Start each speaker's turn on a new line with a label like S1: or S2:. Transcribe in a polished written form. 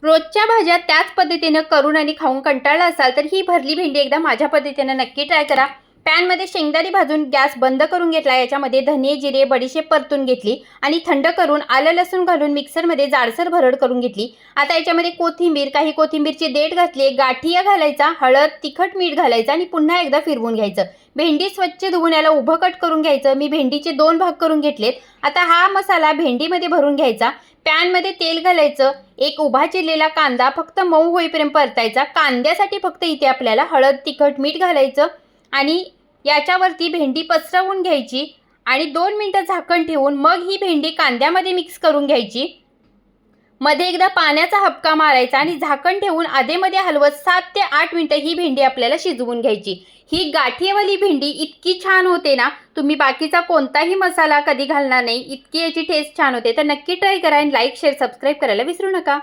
S1: रोजच्या भाज्या त्याच पद्धतीने करून आणि खाऊन कंटाळला असाल तर ही भरली भेंडी एकदा माझ्या पद्धतीने नक्की ट्राय करा। पॅनमध्ये शेंगदाणे भाजून गॅस बंद करून घेतला। याच्यामध्ये धने, जिरे, बडीशेप परतून घेतली आणि थंड करून आलं लसूण घालून मिक्सरमध्ये जाडसर भरड करून घेतली। आता याच्यामध्ये कोथिंबीर, काही कोथिंबीरची देठ घातली, गाठिया घालायचा, हळद, तिखट, मीठ घालायचं आणि पुन्हा एकदा फिरवून घ्यायचं। भेंडी स्वच्छ धुवून याला उभं कट करून घ्यायचं। मी भेंडीचे 2 भाग करून घेतलेत। आता हा मसाला भेंडीमध्ये भरून घ्यायचा। पॅनमध्ये तेल घालायचं, एक उभा चिरलेला कांदा फक्त मऊ होईपर्यंत परतायचा। कांद्यासाठी फक्त इथे आपल्याला हळद, तिखट, मीठ घालायचं आणि याच्यावरती भेंडी पसरवून घ्यायची आणि 2 मिनिटं झाकण ठेवून मग ही भेंडी कांद्यामध्ये मिक्स करून घ्यायची। मध्ये एकदा पाण्याचा हबका मारायचा आणि झाकण ठेवून आधेमध्ये हलवत 7 ते 8 मिनिटं ही भेंडी आपल्याला शिजवून घ्यायची। ही गाठीवाली भेंडी इतकी छान होते ना, तुम्ही बाकीचा कोणताही मसाला कधी घालणार नाही, इतकी याची टेस्ट छान होते। तर नक्की ट्राय करा आणि लाईक, शेअर, सबस्क्राईब करायला विसरू नका।